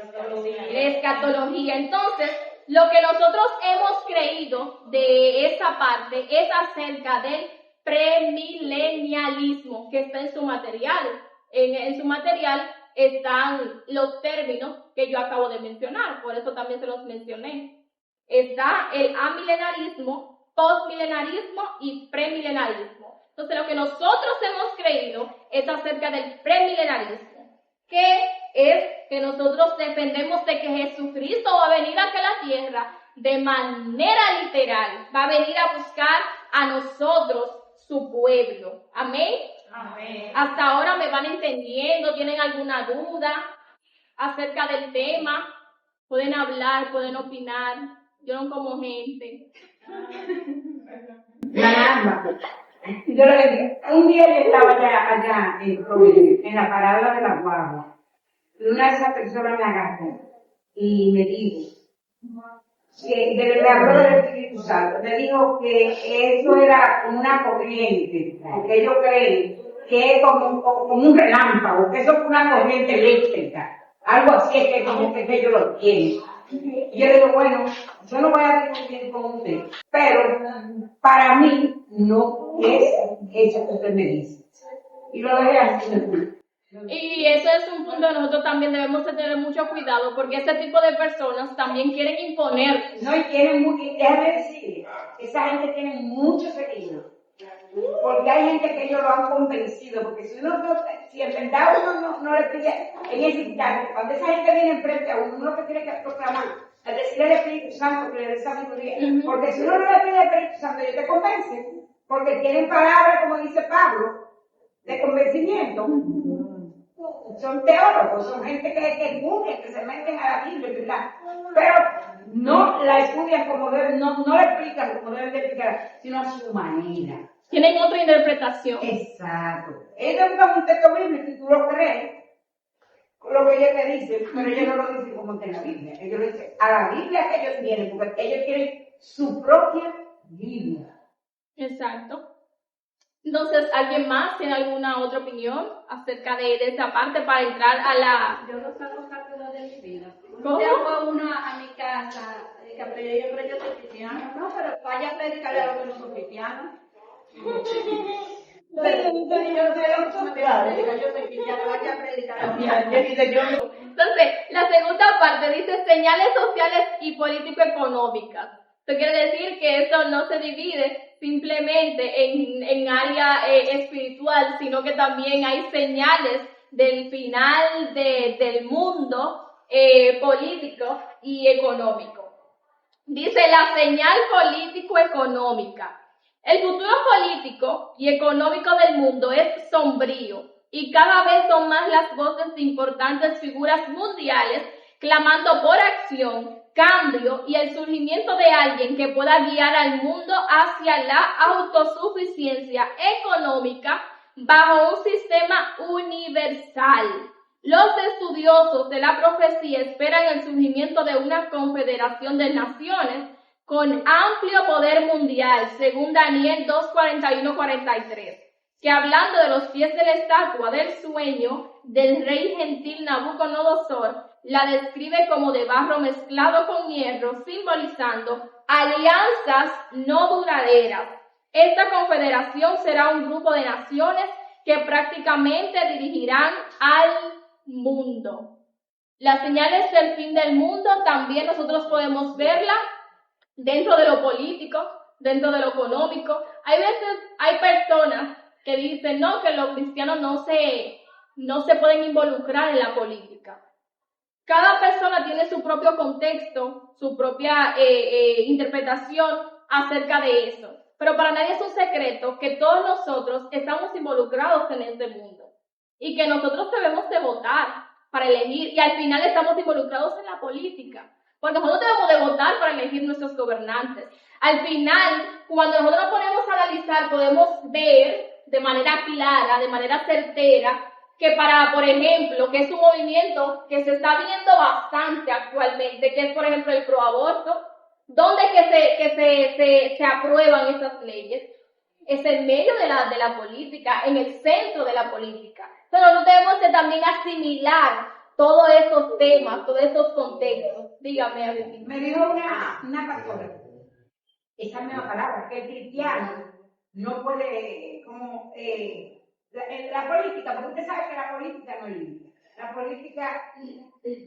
escatología. Entonces, lo que nosotros hemos creído de esa parte es acerca del premilenialismo que está en su material. En su material están los términos que yo acabo de mencionar, por eso también se los mencioné. Está el amilenarismo, postmilenarismo y premilenarismo. Entonces, lo que nosotros hemos creído es acerca del premilenarismo, que es que nosotros dependemos de que Jesucristo va a venir aquí a la tierra de manera literal, va a venir a buscar a nosotros, su pueblo. Amén. Amén. Hasta ahora me van entendiendo, ¿tienen alguna duda acerca del tema? Pueden hablar, pueden opinar. Yo no como gente. Yo le dije, un día yo estaba allá en Providencia, en la parada de la guagua, y una de esas personas me agarró y me dijo, me habló del Espíritu Santo, me dijo que eso era como una corriente, porque ellos creen que es como un relámpago, que eso es una corriente eléctrica, algo así es que como que ellos lo tienen. Y yo le digo, bueno, yo no voy a discutir con usted, pero para mí no es eso que usted me dice. Y lo dejé así. Y ese es un punto que nosotros también debemos de tener mucho cuidado, porque este tipo de personas también quieren imponer. No, y tienen mucho, déjame decir, esa gente tiene mucho seguido. Porque hay gente que ellos lo han convencido, porque si en verdad uno no le pide en ese instante, cuando esa gente viene enfrente a uno lo que tiene que proclamar es decirle al Espíritu Santo que le dé sabiduría. Porque si uno no le pide al Espíritu Santo, ellos te convencen, porque tienen palabras, como dice Pablo, de convencimiento. Son teólogos, son gente que estudian, que se meten a la Biblia, ¿verdad? Pero no la estudian como deben, no la explican como deben de explicar, sino a su manera. Tienen otra interpretación. Exacto. Ellos buscan un texto bíblico y tú lo crees, lo que ellos te dicen, pero ellos no lo dicen como está en la Biblia. Ellos lo dicen a la Biblia que ellos tienen, porque ellos tienen su propia Biblia. Exacto. Entonces, ¿alguien más tiene alguna otra opinión acerca de esta parte para entrar a la... Yo no salgo rápido de mi vida. ¿Cómo? Llevo uno a mi casa, que yo creo que yo soy cristiano. No, pero vaya a predicarle a los que no son cristianos. Yo soy cristiano, vaya a predicar a los cristianos. Entonces, la segunda parte dice señales sociales y político-económicas. Esto quiere decir que eso no se divide simplemente en área espiritual, sino que también hay señales del final del mundo político y económico. Dice la señal político-económica. El futuro político y económico del mundo es sombrío y cada vez son más las voces de importantes figuras mundiales clamando por acción, cambio y el surgimiento de alguien que pueda guiar al mundo hacia la autosuficiencia económica bajo un sistema universal. Los estudiosos de la profecía esperan el surgimiento de una confederación de naciones con amplio poder mundial, según Daniel 2:41-43, que hablando de los pies de la estatua del sueño del rey gentil Nabucodonosor, la describe como de barro mezclado con hierro, simbolizando alianzas no duraderas. Esta confederación será un grupo de naciones que prácticamente dirigirán al mundo. Las señales del fin del mundo también nosotros podemos verlas dentro de lo político, dentro de lo económico. Hay personas que dicen no, que los cristianos no se pueden involucrar en la política. Cada persona tiene su propio contexto, su propia interpretación acerca de eso. Pero para nadie es un secreto que todos nosotros estamos involucrados en este mundo y que nosotros debemos de votar para elegir y al final estamos involucrados en la política. Porque nosotros debemos de votar para elegir nuestros gobernantes. Al final, cuando nosotros nos ponemos a analizar, podemos ver de manera clara, de manera certera, que por ejemplo, que es un movimiento que se está viendo bastante actualmente, que es, por ejemplo, el proaborto, donde se aprueban estas leyes, es en medio de la política, en el centro de la política. Pero nosotros debemos de también asimilar todos esos temas, todos esos contextos. Dígame, Agustín. Me dijo una pastora, esa misma palabra, que el cristiano no puede, la política, porque usted sabe que la política no es limpia. La política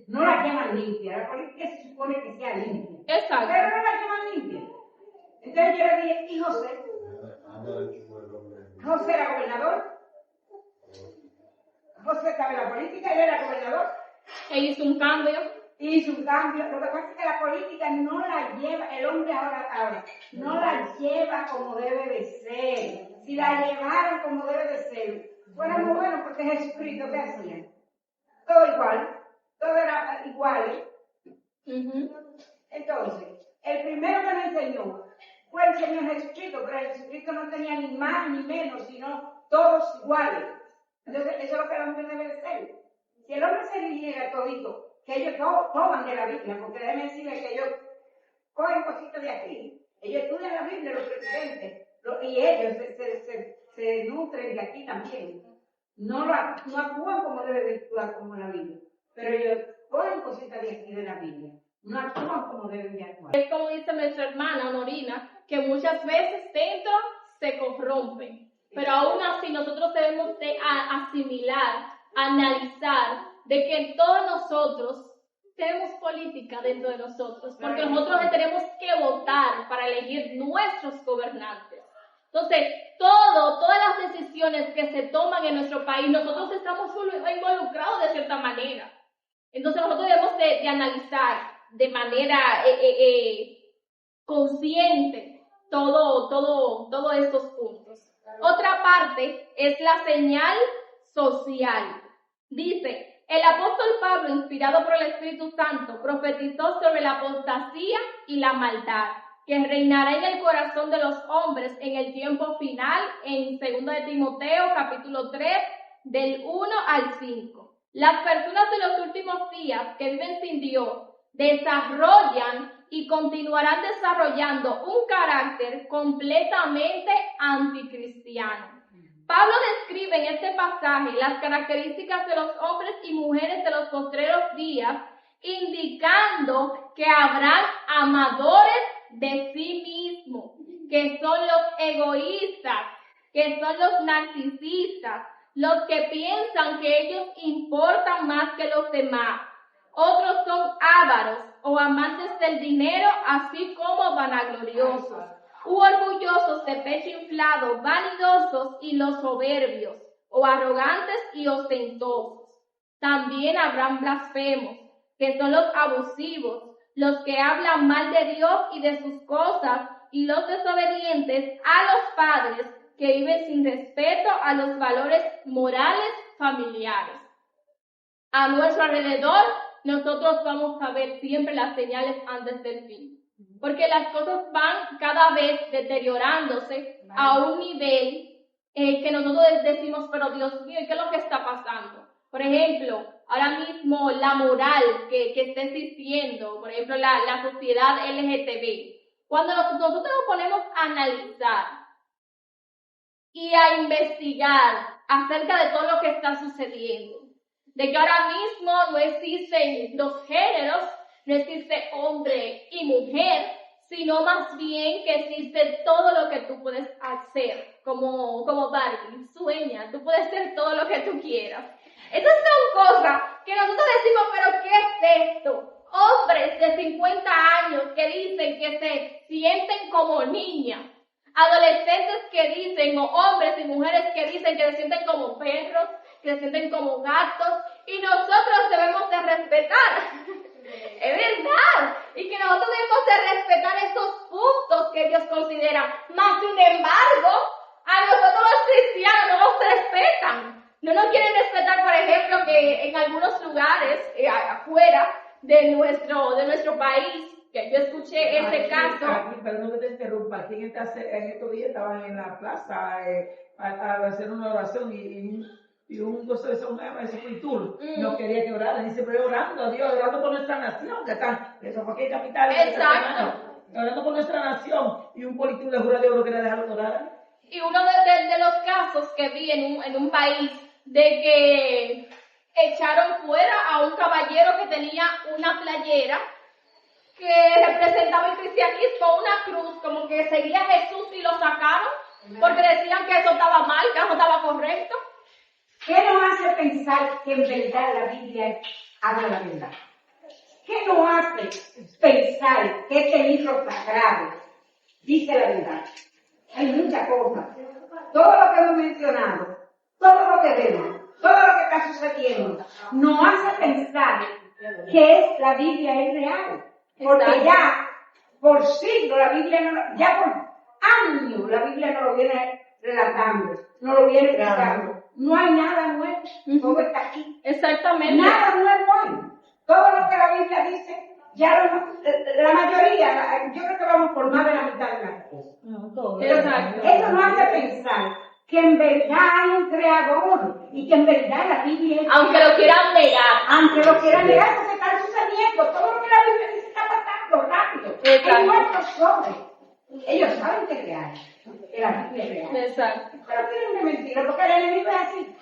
no la llaman limpia, la política se supone que sea limpia. Exacto. Pero no la llaman limpia. Entonces yo le dije, ¿y José? José era gobernador. José estaba en la política, él era gobernador. Él hizo un cambio. Hizo un cambio. Lo que pasa es que la política no la lleva, el hombre ahora no la lleva como debe de ser. Si la llevaran como debe de ser, fuera muy bueno, porque Jesucristo, ¿qué hacía? Todo igual, todo era igual. Entonces, el primero que nos enseñó fue el Señor Jesucristo, pero Jesucristo no tenía ni más ni menos, sino todos iguales. Entonces, eso es lo que el hombre debe de ser. Si el hombre se dirigiera todito, que ellos toman de la Biblia, porque déjenme decirles que ellos cogen cositas de aquí, ellos estudian la Biblia, los presidentes, y ellos se nutren de aquí también. No actúan como debe de actuar como la Biblia, pero ellos cogen cositas de aquí de la Biblia, no actúan como deben de actuar. Es como dice nuestra hermana Honorina, que muchas veces dentro se corrompen, pero aún así nosotros debemos de asimilar, analizar, de que todos nosotros tenemos política dentro de nosotros, porque nosotros tenemos que votar para elegir nuestros gobernantes. Entonces, todas las decisiones que se toman en nuestro país, nosotros estamos involucrados de cierta manera. Entonces, nosotros debemos de analizar de manera consciente todos estos puntos. Otra parte es la señal social. Dice, el apóstol Pablo, inspirado por el Espíritu Santo, profetizó sobre la apostasía y la maldad, que reinará en el corazón de los hombres en el tiempo final, en 2 de Timoteo, capítulo 3, del 1 al 5. Las personas de los últimos días que viven sin Dios desarrollan y continuarán desarrollando un carácter completamente anticristiano. Pablo describe en este pasaje las características de los hombres y mujeres de los postreros días, indicando que habrán amadores de sí mismos, que son los egoístas, que son los narcisistas, los que piensan que ellos importan más que los demás. Otros son ávaros o amantes del dinero, así como vanagloriosos, u orgullosos de pecho inflado, vanidosos y los soberbios, o arrogantes y ostentosos. También habrán blasfemos, que son los abusivos, los que hablan mal de Dios y de sus cosas, y los desobedientes a los padres, que viven sin respeto a los valores morales familiares. A nuestro alrededor, nosotros vamos a ver siempre las señales antes del fin, porque las cosas van cada vez deteriorándose a un nivel que nosotros decimos, pero Dios mío, ¿qué es lo que está pasando? Por ejemplo, ahora mismo la moral que está existiendo, por ejemplo, la sociedad LGTB. Cuando nosotros nos ponemos a analizar y a investigar acerca de todo lo que está sucediendo, de que ahora mismo no existen dos géneros, no existe hombre y mujer, sino más bien que existe todo lo que tú puedes hacer, como Barbie, sueña, tú puedes ser todo lo que tú quieras. Estas son cosas que nosotros decimos, pero ¿qué es esto? Hombres de 50 años que dicen que se sienten como niñas, adolescentes que dicen, o hombres y mujeres que dicen que se sienten como perros, que se sienten como gatos, y nosotros debemos de respetar. Es verdad, y que nosotros debemos de respetar estos puntos que ellos consideran, mas sin embargo, a nosotros los cristianos no nos respetan. No nos quieren respetar, por ejemplo, que en algunos lugares afuera de nuestro país, que yo escuché ese caso. Aquí, perdón que te interrumpa, aquí en estos días estaban en la plaza a hacer una oración y un gozo de Escritur no quería que oraran, dice, pero orando a Dios, orando por nuestra nación, que están, eso fue aquí en capital. Exacto. Orando por nuestra nación, y un político le jura a Dios que no quería dejarlo orar. Y uno de los casos que vi en un país, de que echaron fuera a un caballero que tenía una playera que representaba el cristianismo, una cruz, como que seguía a Jesús, y lo sacaron porque decían que eso estaba mal, que eso estaba correcto. ¿Qué nos hace pensar que en verdad la Biblia habla la verdad? ¿Qué nos hace pensar que este libro sagrado dice la verdad? Hay muchas cosas. Todo lo que hemos mencionado, todo lo que vemos, todo lo que está sucediendo, nos hace pensar que la Biblia es real. Porque ya por siglos la Biblia ya por años la Biblia nos lo viene relatando, nos lo viene explicando. No hay nada nuevo, todo está aquí. Exactamente. Nada nuevo hay. Todo lo que la Biblia dice, ya la mayoría, yo creo que vamos por más de la mitad de las cosas. Exacto. Esto nos hace pensar que en verdad hay un creador y que en verdad la Biblia es aunque lo quieran negar. Aunque lo quieran negar, eso se está sucediendo. Todo lo que la Biblia dice está pasando rápido. Exacto. Hay muertos hombres. Ellos saben que es real. Que la Biblia es real. Exacto. Pero tienen una mentira, porque el enemigo es así.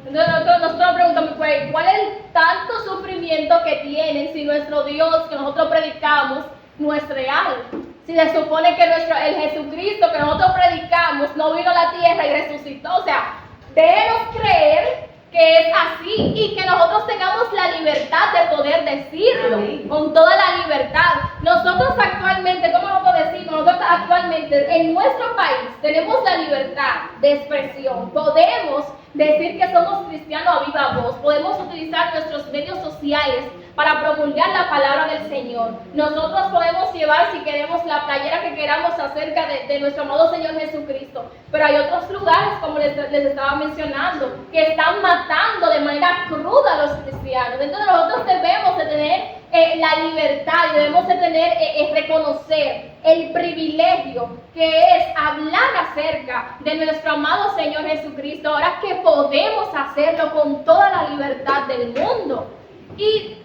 Entonces nosotros preguntamos, pues, ¿cuál es el tanto sufrimiento que tienen si nuestro Dios que nosotros predicamos no es real? Si se supone que el Jesucristo que nosotros predicamos no vino a la tierra y resucitó. O sea, debemos creer que es así y que nosotros tengamos la libertad de poder decirlo con toda la libertad. Nosotros actualmente, ¿cómo lo puedo decir? Nosotros actualmente en nuestro país tenemos la libertad de expresión. Podemos decir que somos cristianos a viva voz. Podemos utilizar nuestros medios sociales para promulgar la palabra del Señor. Nosotros podemos llevar, si queremos, la playera que queramos acerca de nuestro amado Señor Jesucristo. Pero hay otros lugares, como les estaba mencionando, que están matando de manera cruda a los cristianos. Entonces nosotros debemos de tener la libertad y debemos de tener, reconocer el privilegio que es hablar acerca de nuestro amado Señor Jesucristo. Ahora que podemos hacerlo con toda la libertad del mundo. Y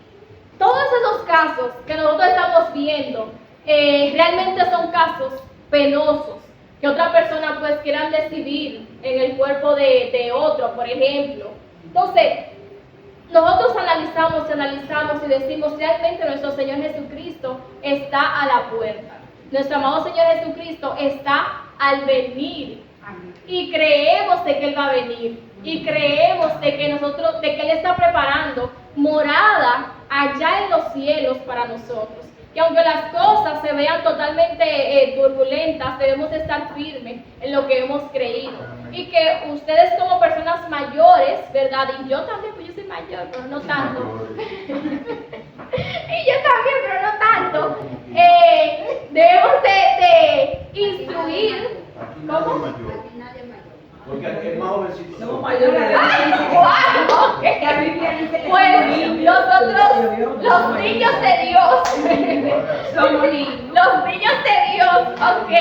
todos esos casos que nosotros estamos viendo realmente son casos penosos, que otra persona pues quieran decidir en el cuerpo de otro, por ejemplo. Entonces, nosotros analizamos y decimos, realmente nuestro Señor Jesucristo está a la puerta. Nuestro amado Señor Jesucristo está al venir. Y creemos de que Él va a venir. Y creemos de que Él está preparando morada allá en los cielos para nosotros. Y aunque las cosas se vean totalmente turbulentas, debemos de estar firmes en lo que hemos creído. Y que ustedes como personas mayores, ¿verdad? Y yo también, pues yo soy mayor, pero no tanto. Y yo también, pero no tanto. Debemos de instruir. ¿Cómo? Porque aquí es más jovencito. Somos mayores. ¡Wow! Pues nosotros, los niños de Dios, somos los niños de Dios, ok,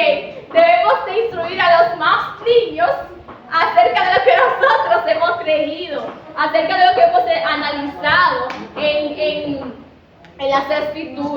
debemos de instruir a los más niños acerca de lo que nosotros hemos creído, acerca de lo que hemos analizado en las escrituras.